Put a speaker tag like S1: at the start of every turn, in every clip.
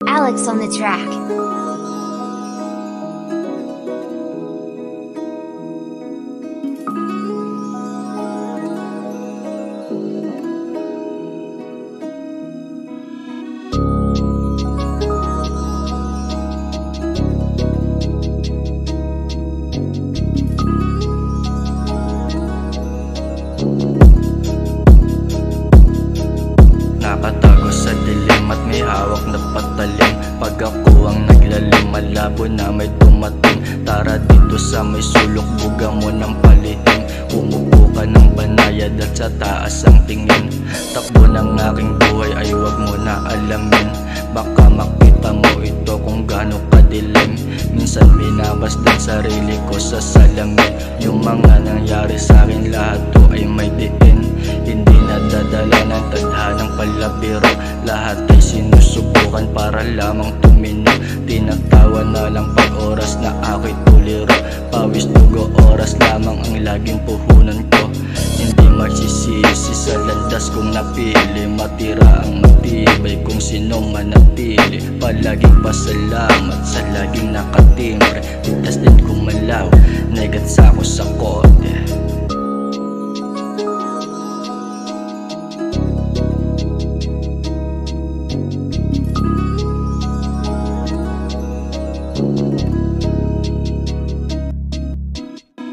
S1: Alex on the track.
S2: Nakatago sa dilim at may hawak na patalim. Pag ako ang naglalim, malabo na may dumating. Tara dito sa may sulok, buga mo ng palihim. Umupo ka ng banayad at sa taas ang tingin. Takbo ng aking buhay ay wag mo na alamin. Baka makita mo ito kung gaano kadilim. Minsan binabas din sarili ko sa salamin. Yung mga nangyari sa akin, lahat to ay may diin. Hindi nadadala ng tadhanang palabiro. Lahat ay sinusubukan para lamang tuminog. Tinatawa na lang pag oras na ako'y tuliro. Pawis dugo oras lamang ang laging puhunan ko. Hindi magsisisi sa landas kong napili. Matira ang matibay kung sino manatili. Palaging pasalamat sa laging nakatimbre. Tigtas din kumalaw, negats ako sa kote.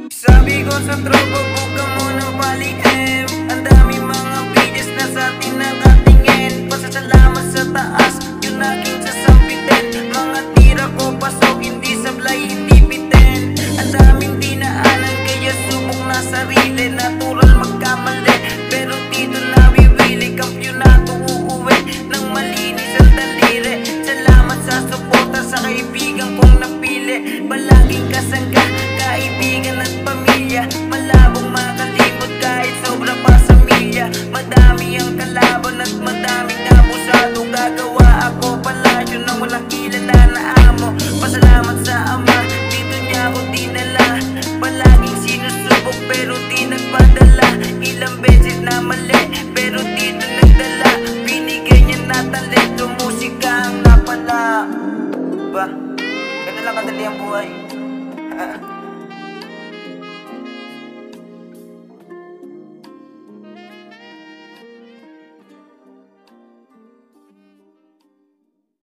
S3: Sabi ko sa tropa, buka mo ng palihim. Ang dami mga videos na sa atin nakatingin. Pasasalamat sa taas, yun aking sasampitin. Mga tira ko pasok, hindi sablay, hindi bitin. Ang daming dinaanan, kaya subok na sarili. Natural magkamali, pero dito nawiwili. Kampyonato uuwi ng malinis ang daliri. Salamat sa suporta sa kaibigan kong napili. Palaging kasangga, kaibigan at pamilya. Malabong makalimot kahit sobra pa sa milya. Madami ang kalaban at madaming abusado. Gagawa ako palasyo ng walang kilala na amo. Pasalamat sa ama, dito niya ako dinala. Palaging sinusubok pero di nagpadala. Ilang beses na mali pero dito nagdala. Binigay niya na talento, musika ang napala. Ba? Ganun lang kadali ang buhay.